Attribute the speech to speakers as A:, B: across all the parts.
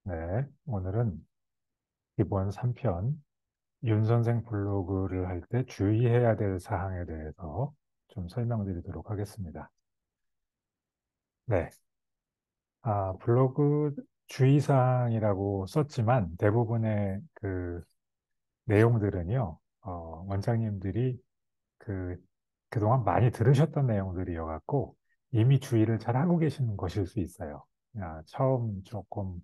A: 네, 오늘은 기본 3편 윤 선생 블로그를 할 때 주의해야 될 사항에 대해서 좀 설명드리도록 하겠습니다. 네, 블로그 주의사항이라고 썼지만 대부분의 그 내용들은요, 원장님들이 그, 그동안 많이 들으셨던 내용들이어갖고 이미 주의를 잘 하고 계시는 것일 수 있어요. 처음 조금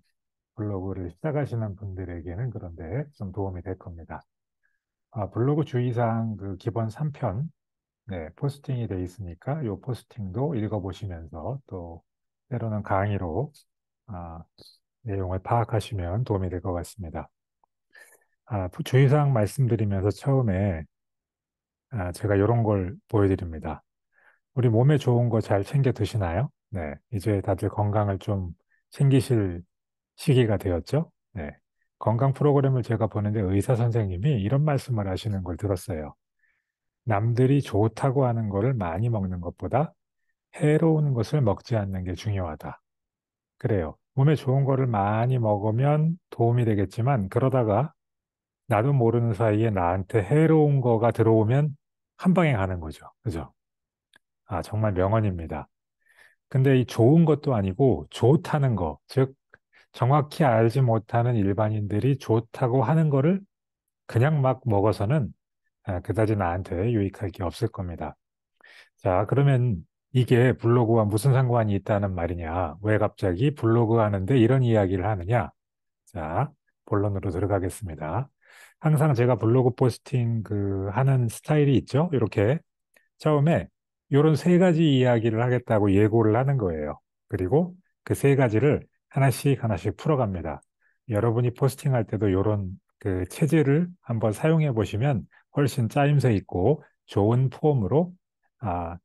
A: 블로그를 시작하시는 분들에게는 그런데 좀 도움이 될 겁니다. 블로그 주의사항 그 기본 3편, 네, 포스팅이 돼 있으니까 이 포스팅도 읽어보시면서 또 때로는 강의로 아, 내용을 파악하시면 도움이 될 것 같습니다. 주의사항 말씀드리면서 처음에 제가 이런 걸 보여드립니다. 우리 몸에 좋은 거 잘 챙겨 드시나요? 네, 이제 다들 건강을 좀 챙기실 시기가 되었죠? 네. 건강 프로그램을 제가 보는데 의사 선생님이 이런 말씀을 하시는 걸 들었어요. 남들이 좋다고 하는 거를 많이 먹는 것보다 해로운 것을 먹지 않는 게 중요하다. 그래요. 몸에 좋은 거를 많이 먹으면 도움이 되겠지만 그러다가 나도 모르는 사이에 나한테 해로운 거가 들어오면 한 방에 가는 거죠. 그죠? 정말 명언입니다. 근데 이 좋은 것도 아니고 좋다는 거, 즉 정확히 알지 못하는 일반인들이 좋다고 하는 거를 그냥 막 먹어서는 그다지 나한테 유익할 게 없을 겁니다. 자, 그러면 이게 블로그와 무슨 상관이 있다는 말이냐? 왜 갑자기 블로그 하는데 이런 이야기를 하느냐? 자, 본론으로 들어가겠습니다. 항상 제가 블로그 포스팅 하는 스타일이 있죠? 이렇게 처음에 이런 세 가지 이야기를 하겠다고 예고를 하는 거예요. 그리고 그 세 가지를 하나씩 하나씩 풀어갑니다. 여러분이 포스팅할 때도 이런 그 체제를 한번 사용해 보시면 훨씬 짜임새 있고 좋은 폼으로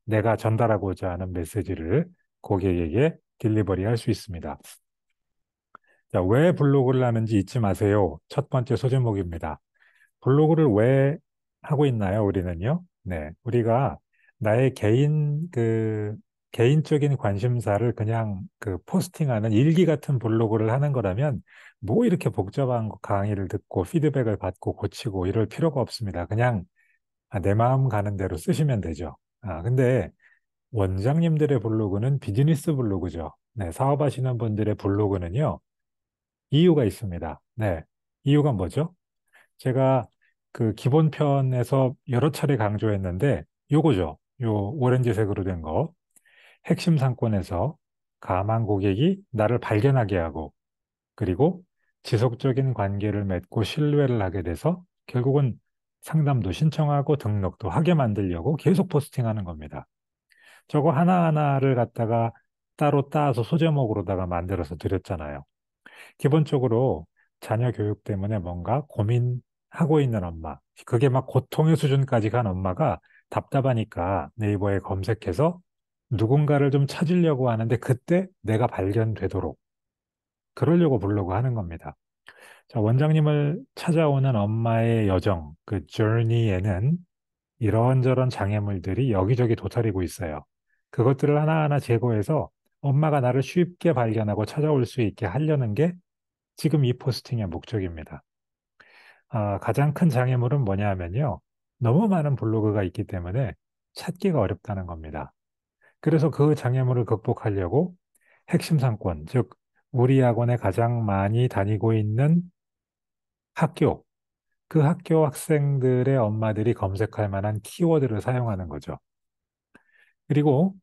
A: 내가 전달하고자 하는 메시지를 고객에게 딜리버리 할 수 있습니다. 자, 왜 블로그를 하는지 잊지 마세요. 첫 번째 소제목입니다. 블로그를 왜 하고 있나요, 우리는요? 네, 우리가 나의 개인적인 관심사를 그냥 포스팅하는 일기 같은 블로그를 하는 거라면 뭐 이렇게 복잡한 강의를 듣고 피드백을 받고 고치고 이럴 필요가 없습니다. 그냥 내 마음 가는 대로 쓰시면 되죠. 근데 원장님들의 블로그는 비즈니스 블로그죠. 네, 사업하시는 분들의 블로그는요, 이유가 있습니다. 네, 이유가 뭐죠? 제가 그 기본편에서 여러 차례 강조했는데 요거죠. 요 오렌지색으로 된 거. 핵심 상권에서 가망 고객이 나를 발견하게 하고 그리고 지속적인 관계를 맺고 신뢰를 하게 돼서 결국은 상담도 신청하고 등록도 하게 만들려고 계속 포스팅하는 겁니다. 저거 하나하나를 갖다가 따로 따서 소제목으로다가 만들어서 드렸잖아요. 기본적으로 자녀 교육 때문에 뭔가 고민하고 있는 엄마, 그게 막 고통의 수준까지 간 엄마가 답답하니까 네이버에 검색해서 누군가를 좀 찾으려고 하는데 그때 내가 발견되도록 그러려고 블로그 하는 겁니다. 자, 원장님을 찾아오는 엄마의 여정, 그 journey에는 이런저런 장애물들이 여기저기 도사리고 있어요. 그것들을 하나하나 제거해서 엄마가 나를 쉽게 발견하고 찾아올 수 있게 하려는 게 지금 이 포스팅의 목적입니다. 가장 큰 장애물은 뭐냐 하면요. 너무 많은 블로그가 있기 때문에 찾기가 어렵다는 겁니다. 그래서 그 장애물을 극복하려고 핵심 상권, 즉, 우리 학원에 가장 많이 다니고 있는 학교, 그 학교 학생들의 엄마들이 검색할 만한 키워드를 사용하는 거죠. 그리고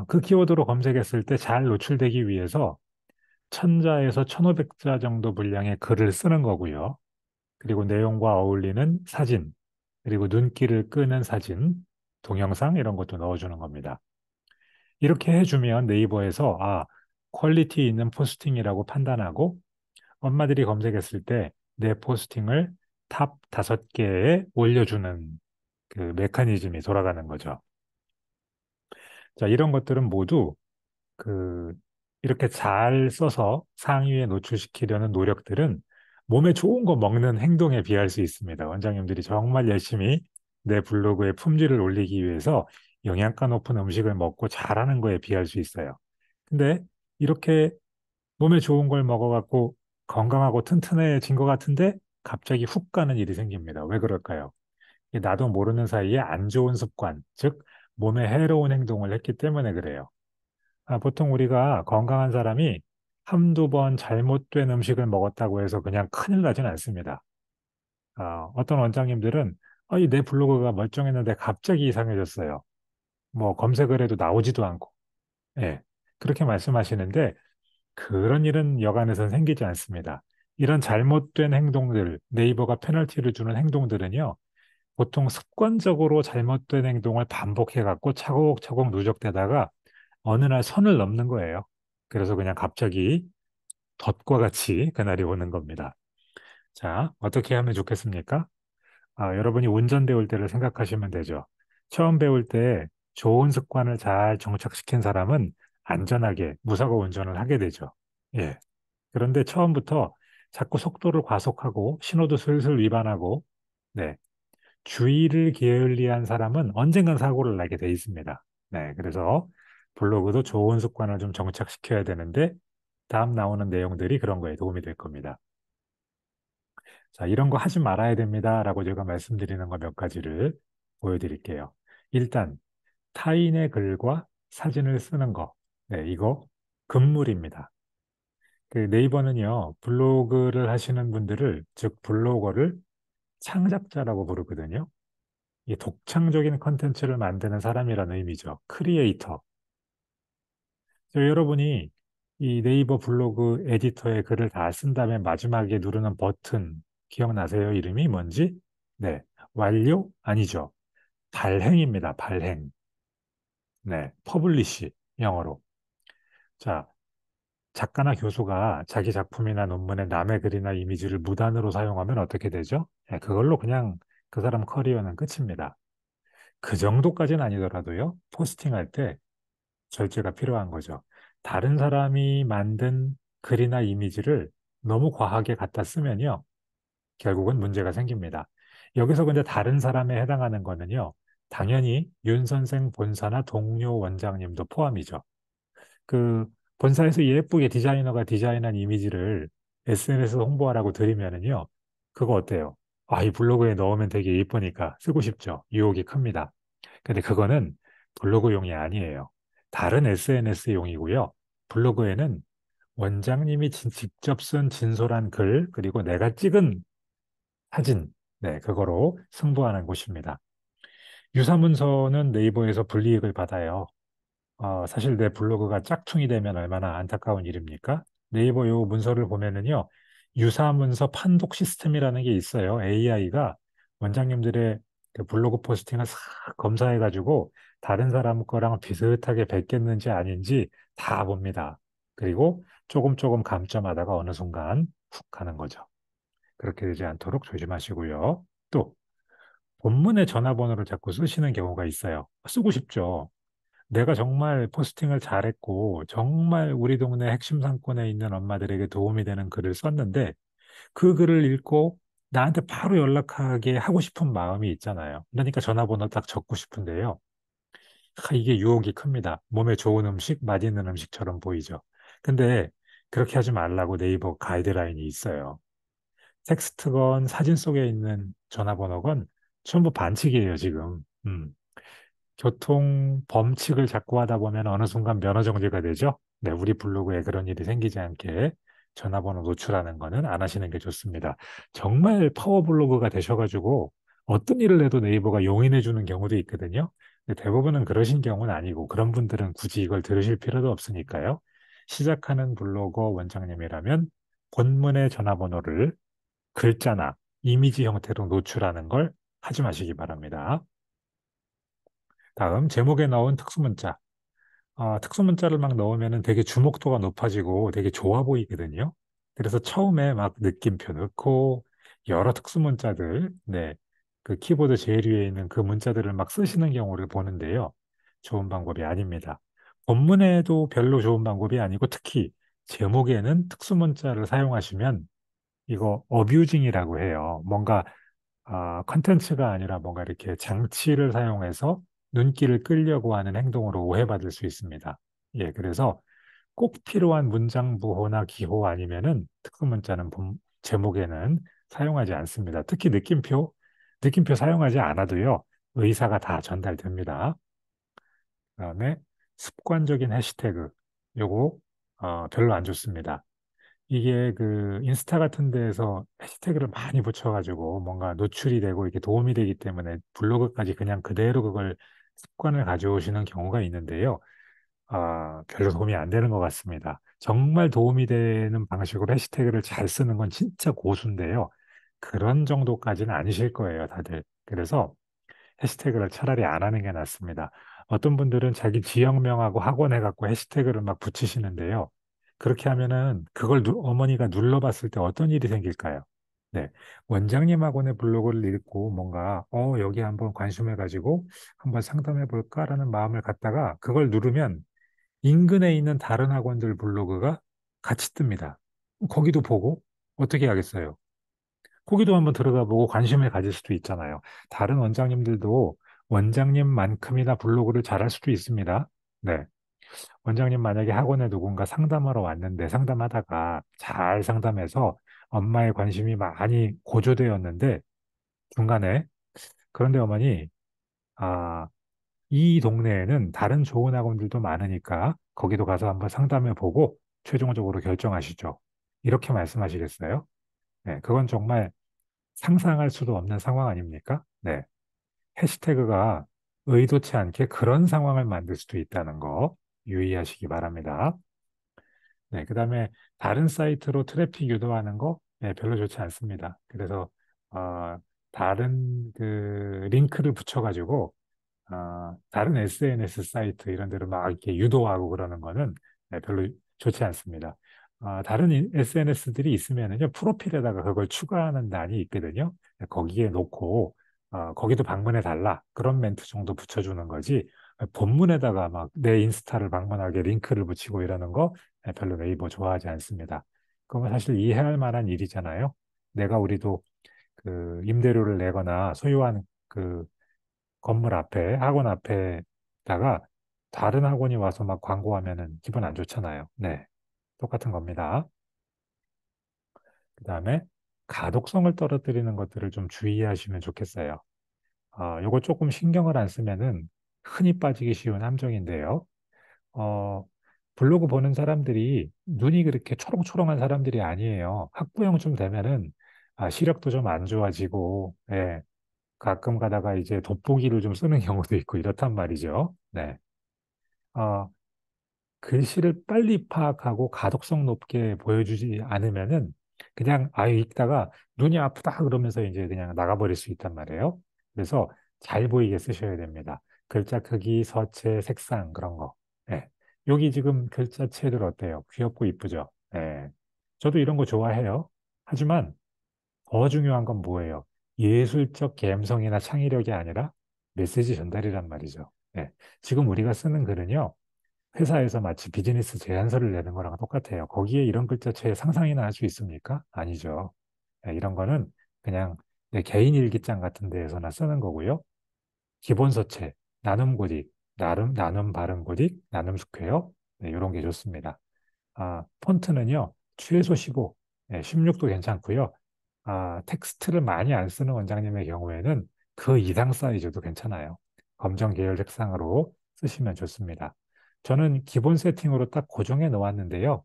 A: 그 키워드로 검색했을 때 잘 노출되기 위해서 1000자에서 1500자 정도 분량의 글을 쓰는 거고요. 그리고 내용과 어울리는 사진, 그리고 눈길을 끄는 사진, 동영상 이런 것도 넣어주는 겁니다. 이렇게 해주면 네이버에서 퀄리티 있는 포스팅이라고 판단하고 엄마들이 검색했을 때 내 포스팅을 탑 5개에 올려주는 그 메커니즘이 돌아가는 거죠. 자, 이런 것들은 모두 그 이렇게 잘 써서 상위에 노출시키려는 노력들은 몸에 좋은 거 먹는 행동에 비할 수 있습니다. 원장님들이 정말 열심히 내 블로그에 품질을 올리기 위해서 영양가 높은 음식을 먹고 잘하는 거에 비할 수 있어요. 근데 이렇게 몸에 좋은 걸 먹어갖고 건강하고 튼튼해진 것 같은데 갑자기 훅 가는 일이 생깁니다. 왜 그럴까요? 이게 나도 모르는 사이에 안 좋은 습관, 즉 몸에 해로운 행동을 했기 때문에 그래요. 보통 우리가 건강한 사람이 한두 번 잘못된 음식을 먹었다고 해서 그냥 큰일 나진 않습니다. 어떤 원장님들은 내 블로그가 멀쩡했는데 갑자기 이상해졌어요. 뭐 검색을 해도 나오지도 않고. 예, 그렇게 말씀하시는데 그런 일은 여간에선 생기지 않습니다. 이런 잘못된 행동들, 네이버가 페널티를 주는 행동들은요, 보통 습관적으로 잘못된 행동을 반복해갖고 차곡차곡 누적되다가 어느 날 선을 넘는 거예요. 그래서 그냥 갑자기 덫과 같이 그날이 오는 겁니다. 자, 어떻게 하면 좋겠습니까? 여러분이 운전 배울 때를 생각하시면 되죠. 처음 배울 때 좋은 습관을 잘 정착시킨 사람은 안전하게 무사고 운전을 하게 되죠. 예. 그런데 처음부터 자꾸 속도를 과속하고 신호도 슬슬 위반하고, 네. 주의를 게을리한 사람은 언젠간 사고를 나게 돼 있습니다. 네. 그래서 블로그도 좋은 습관을 좀 정착시켜야 되는데, 다음 나오는 내용들이 그런 거에 도움이 될 겁니다. 자, 이런 거 하지 말아야 됩니다라고 제가 말씀드리는 거 몇 가지를 보여드릴게요. 일단, 타인의 글과 사진을 쓰는 거. 네, 이거 금물입니다. 그 네이버는요, 블로그를 하시는 분들을, 즉 블로거를 창작자라고 부르거든요. 이 독창적인 컨텐츠를 만드는 사람이라는 의미죠. 크리에이터. 여러분이 이 네이버 블로그 에디터에 글을 다 쓴 다음에 마지막에 누르는 버튼 기억나세요? 이름이 뭔지? 네. 완료? 아니죠. 발행입니다. 발행. 네. 퍼블리시. 영어로. 자, 작가나 교수가 자기 작품이나 논문에 남의 글이나 이미지를 무단으로 사용하면 어떻게 되죠? 네, 그걸로 그냥 그 사람 커리어는 끝입니다. 그 정도까지는 아니더라도요. 포스팅할 때 절제가 필요한 거죠. 다른 사람이 만든 글이나 이미지를 너무 과하게 갖다 쓰면요. 결국은 문제가 생깁니다. 여기서 근데 다른 사람에 해당하는 거는요. 당연히 윤 선생 본사나 동료 원장님도 포함이죠. 그 본사에서 예쁘게 디자이너가 디자인한 이미지를 SNS 홍보하라고 드리면은요. 그거 어때요? 이 블로그에 넣으면 되게 예쁘니까 쓰고 싶죠. 유혹이 큽니다. 근데 그거는 블로그용이 아니에요. 다른 SNS용이고요. 블로그에는 원장님이 직접 쓴 진솔한 글, 그리고 내가 찍은 사진, 네, 그거로 승부하는 곳입니다. 유사문서는 네이버에서 불이익을 받아요. 사실 내 블로그가 짝퉁이 되면 얼마나 안타까운 일입니까? 네이버 요 문서를 보면은요, 유사문서 판독 시스템이라는 게 있어요. AI가 원장님들의 그 블로그 포스팅을 싹 검사해가지고 다른 사람 거랑 비슷하게 뱉겠는지 아닌지 다 봅니다. 그리고 조금 조금 감점하다가 어느 순간 훅 가는 거죠. 그렇게 되지 않도록 조심하시고요. 또 본문의 전화번호를 자꾸 쓰시는 경우가 있어요. 쓰고 싶죠. 내가 정말 포스팅을 잘했고, 정말 우리 동네 핵심 상권에 있는 엄마들에게 도움이 되는 글을 썼는데, 그 글을 읽고 나한테 바로 연락하게 하고 싶은 마음이 있잖아요. 그러니까 전화번호 딱 적고 싶은데요. 이게 유혹이 큽니다. 몸에 좋은 음식, 맛있는 음식처럼 보이죠. 근데 그렇게 하지 말라고 네이버 가이드라인이 있어요. 텍스트건 사진 속에 있는 전화번호건 전부 반칙이에요, 지금. 교통 범칙을 자꾸 하다 보면 어느 순간 면허 정지가 되죠. 네, 우리 블로그에 그런 일이 생기지 않게 전화번호 노출하는 거는 안 하시는 게 좋습니다. 정말 파워 블로그가 되셔가지고 어떤 일을 해도 네이버가 용인해 주는 경우도 있거든요. 근데 대부분은 그러신 경우는 아니고 그런 분들은 굳이 이걸 들으실 필요도 없으니까요. 시작하는 블로거 원장님이라면 본문의 전화번호를 글자나 이미지 형태로 노출하는 걸 하지 마시기 바랍니다. 다음 제목에 나온 특수문자. 특수문자를 막 넣으면 되게 주목도가 높아지고 되게 좋아 보이거든요. 그래서 처음에 막 느낌표 넣고 여러 특수문자들, 네, 그 키보드 제일 위에 있는 그 문자들을 막 쓰시는 경우를 보는데요. 좋은 방법이 아닙니다. 본문에도 별로 좋은 방법이 아니고 특히 제목에는 특수문자를 사용하시면 이거 어뷰징이라고 해요. 뭔가 컨텐츠가 아니라 뭔가 이렇게 장치를 사용해서 눈길을 끌려고 하는 행동으로 오해받을 수 있습니다. 예, 그래서 꼭 필요한 문장부호나 기호 아니면은 특수문자는 제목에는 사용하지 않습니다. 특히 느낌표 사용하지 않아도요, 의사가 다 전달됩니다. 그다음에 습관적인 해시태그, 요거 별로 안 좋습니다. 이게 그 인스타 같은 데에서 해시태그를 많이 붙여가지고 뭔가 노출이 되고 이게 도움이 되기 때문에 블로그까지 그냥 그대로 그걸 습관을 가져오시는 경우가 있는데요. 별로 도움이 안 되는 것 같습니다. 정말 도움이 되는 방식으로 해시태그를 잘 쓰는 건 진짜 고수인데요. 그런 정도까지는 아니실 거예요, 다들. 그래서 해시태그를 차라리 안 하는 게 낫습니다. 어떤 분들은 자기 지역명하고 학원 해갖고 해시태그를 막 붙이시는데요. 그렇게 하면은 그걸 어머니가 눌러봤을 때 어떤 일이 생길까요? 네. 원장님 학원의 블로그를 읽고 뭔가, 여기 한번 관심해가지고 한번 상담해 볼까라는 마음을 갖다가 그걸 누르면 인근에 있는 다른 학원들 블로그가 같이 뜹니다. 거기도 보고 어떻게 하겠어요? 거기도 한번 들어가 보고 관심을 가질 수도 있잖아요. 다른 원장님들도 원장님만큼이나 블로그를 잘할 수도 있습니다. 네. 원장님 만약에 학원에 누군가 상담하러 왔는데 상담하다가 잘 상담해서 엄마의 관심이 많이 고조되었는데 중간에 그런데 어머니, 아, 이 동네에는 다른 좋은 학원들도 많으니까 거기도 가서 한번 상담해 보고 최종적으로 결정하시죠. 이렇게 말씀하시겠어요? 네, 그건 정말 상상할 수도 없는 상황 아닙니까? 네. 해시태그가 의도치 않게 그런 상황을 만들 수도 있다는 거 유의하시기 바랍니다. 네, 그다음에 다른 사이트로 트래픽 유도하는 거 네, 별로 좋지 않습니다. 그래서 어, 다른 그 링크를 붙여가지고 다른 SNS 사이트 이런 데로 막 이렇게 유도하고 그러는 거는 네, 별로 좋지 않습니다. 다른 SNS들이 있으면은요, 프로필에다가 그걸 추가하는欄이 있거든요. 네, 거기에 놓고, 거기도 방문해 달라. 그런 멘트 정도 붙여주는 거지. 본문에다가 막 내 인스타를 방문하게 링크를 붙이고 이러는 거 네, 별로 네이버 좋아하지 않습니다. 그건 사실 이해할 만한 일이잖아요. 우리도 그 임대료를 내거나 소유한 그 건물 앞에, 학원 앞에다가 다른 학원이 와서 막 광고하면은 기분 안 좋잖아요. 네. 똑같은 겁니다. 그 다음에 가독성을 떨어뜨리는 것들을 좀 주의하시면 좋겠어요. 요거 조금 신경을 안 쓰면은 흔히 빠지기 쉬운 함정인데요. 어, 블로그 보는 사람들이 눈이 그렇게 초롱초롱한 사람들이 아니에요. 학부형쯤 되면은 시력도 좀 안 좋아지고, 예, 가끔 가다가 이제 돋보기를 좀 쓰는 경우도 있고 이렇단 말이죠. 네. 어, 글씨를 빨리 파악하고 가독성 높게 보여주지 않으면은 그냥 읽다가 눈이 아프다 그러면서 이제 그냥 나가버릴 수 있단 말이에요. 그래서 잘 보이게 쓰셔야 됩니다. 글자 크기, 서체, 색상 그런 거. 예. 여기 지금 글자체들 어때요? 귀엽고 이쁘죠? 예. 저도 이런 거 좋아해요. 하지만 더 중요한 건 뭐예요? 예술적 감성이나 창의력이 아니라 메시지 전달이란 말이죠. 예. 지금 우리가 쓰는 글은요. 회사에서 마치 비즈니스 제안서를 내는 거랑 똑같아요. 거기에 이런 글자체에 상상이나 할 수 있습니까? 아니죠. 네, 이런 거는 그냥 내 개인 일기장 같은 데에서나 쓰는 거고요. 기본 서체, 나눔 고딕, 나눔 발음 고딕, 나눔 스퀘어, 네, 이런 게 좋습니다. 폰트는요, 최소 15, 16도 괜찮고요. 텍스트를 많이 안 쓰는 원장님의 경우에는 그 이상 사이즈도 괜찮아요. 검정 계열 색상으로 쓰시면 좋습니다. 저는 기본 세팅으로 딱 고정해 놓았는데요.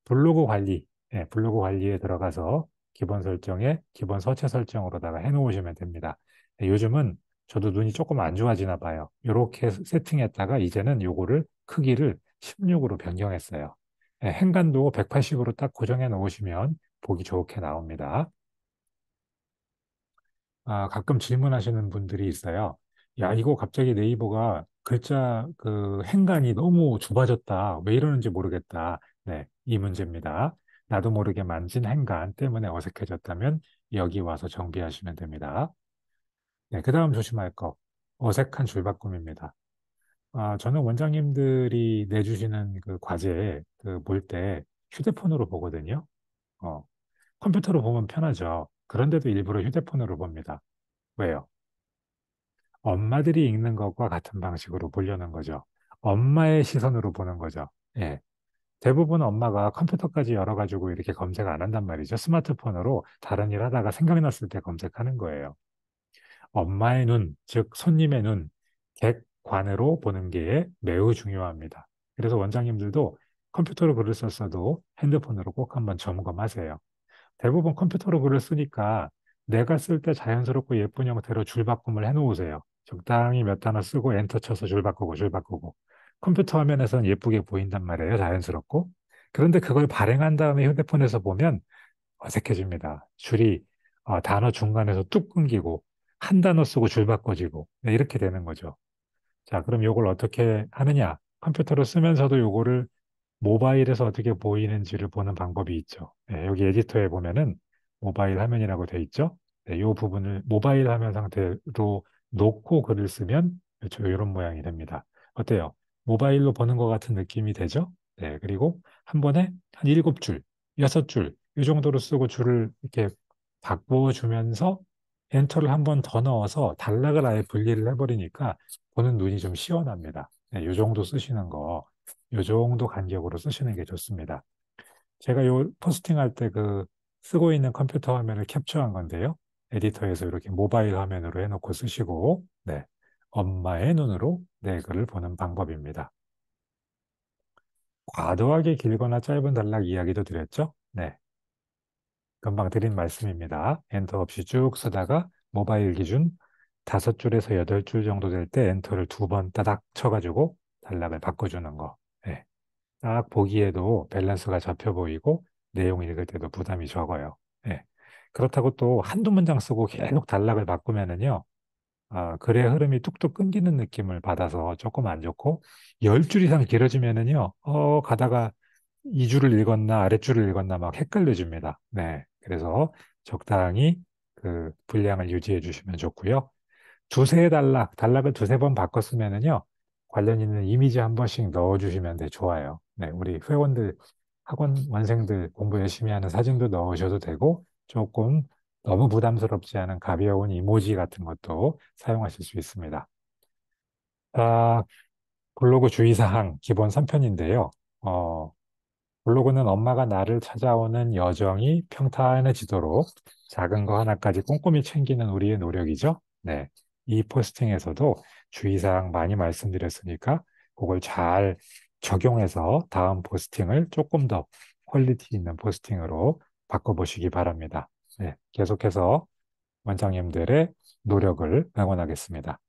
A: 블로그 관리에 들어가서 기본 설정에 기본 서체 설정으로다가 해 놓으시면 됩니다. 요즘은 저도 눈이 조금 안 좋아지나 봐요. 이렇게 세팅했다가 이제는 요거를 크기를 16으로 변경했어요. 행간도 180으로 딱 고정해 놓으시면 보기 좋게 나옵니다. 가끔 질문하시는 분들이 있어요. 야, 이거 갑자기 네이버가 글자 그 행간이 너무 좁아졌다. 왜 이러는지 모르겠다. 네, 이 문제입니다. 나도 모르게 만진 행간 때문에 어색해졌다면 여기 와서 정비하시면 됩니다. 네, 그 다음 조심할 거. 어색한 줄바꿈입니다. 저는 원장님들이 내주시는 그 과제 그 볼 때 휴대폰으로 보거든요. 어, 컴퓨터로 보면 편하죠. 그런데도 일부러 휴대폰으로 봅니다. 왜요? 엄마들이 읽는 것과 같은 방식으로 보려는 거죠. 엄마의 시선으로 보는 거죠. 예. 대부분 엄마가 컴퓨터까지 열어가지고 이렇게 검색 안 한단 말이죠. 스마트폰으로 다른 일 하다가 생각났을 때 검색하는 거예요. 엄마의 눈, 즉 손님의 눈, 객관으로 보는 게 매우 중요합니다. 그래서 원장님들도 컴퓨터로 글을 썼어도 핸드폰으로 꼭 한번 점검하세요. 대부분 컴퓨터로 글을 쓰니까 내가 쓸 때 자연스럽고 예쁜 형태로 줄바꿈을 해놓으세요. 적당히 몇 단어 쓰고 엔터 쳐서 줄 바꾸고 줄 바꾸고. 컴퓨터 화면에서는 예쁘게 보인단 말이에요. 자연스럽고. 그런데 그걸 발행한 다음에 휴대폰에서 보면 어색해집니다. 줄이 단어 중간에서 뚝 끊기고 한 단어 쓰고 줄 바꿔지고 네, 이렇게 되는 거죠. 자, 그럼 이걸 어떻게 하느냐? 컴퓨터로 쓰면서도 요거를 모바일에서 어떻게 보이는지를 보는 방법이 있죠. 네, 여기 에디터에 보면은 모바일 화면이라고 돼 있죠. 네, 이 부분을 모바일 화면 상태로 놓고 글을 쓰면 그렇죠, 이런 모양이 됩니다. 어때요? 모바일로 보는 것 같은 느낌이 되죠? 네, 그리고 한 번에 한 7줄, 6줄, 이 정도로 쓰고 줄을 이렇게 바꿔주면서 엔터를 한 번 더 넣어서 단락을 아예 분리를 해버리니까 보는 눈이 좀 시원합니다. 네, 이 정도 쓰시는 거, 이 정도 간격으로 쓰시는 게 좋습니다. 제가 요 포스팅할 때 그 쓰고 있는 컴퓨터 화면을 캡처한 건데요. 에디터에서 이렇게 모바일 화면으로 해놓고 쓰시고, 네, 엄마의 눈으로 내 글을 보는 방법입니다. 과도하게 길거나 짧은 단락 이야기도 드렸죠? 네, 금방 드린 말씀입니다. 엔터 없이 쭉 쓰다가 모바일 기준 5줄에서 8줄 정도 될 때 엔터를 2번 따닥 쳐가지고 단락을 바꿔주는 거. 네. 딱 보기에도 밸런스가 잡혀 보이고 내용 읽을 때도 부담이 적어요. 예. 그렇다고 또 한두 문장 쓰고 계속 단락을 바꾸면은요, 글의 흐름이 뚝뚝 끊기는 느낌을 받아서 조금 안 좋고, 10줄 이상 길어지면은요, 가다가 이 줄을 읽었나 아랫줄을 읽었나 막 헷갈려집니다. 네. 그래서 적당히 그 분량을 유지해 주시면 좋고요. 두세 단락을 두세 번 바꿨으면은요, 관련 있는 이미지 한 번씩 넣어주시면 좋아요. 네, 우리 회원들, 학원 원생들 공부 열심히 하는 사진도 넣으셔도 되고, 조금 너무 부담스럽지 않은 가벼운 이모지 같은 것도 사용하실 수 있습니다. 아, 블로그 주의사항 기본 3편인데요. 블로그는 엄마가 나를 찾아오는 여정이 평탄해지도록 작은 거 하나까지 꼼꼼히 챙기는 우리의 노력이죠. 네. 이 포스팅에서도 주의사항 많이 말씀드렸으니까 그걸 잘 적용해서 다음 포스팅을 조금 더 퀄리티 있는 포스팅으로 바꿔보시기 바랍니다. 네. 계속해서 원장님들의 노력을 응원하겠습니다.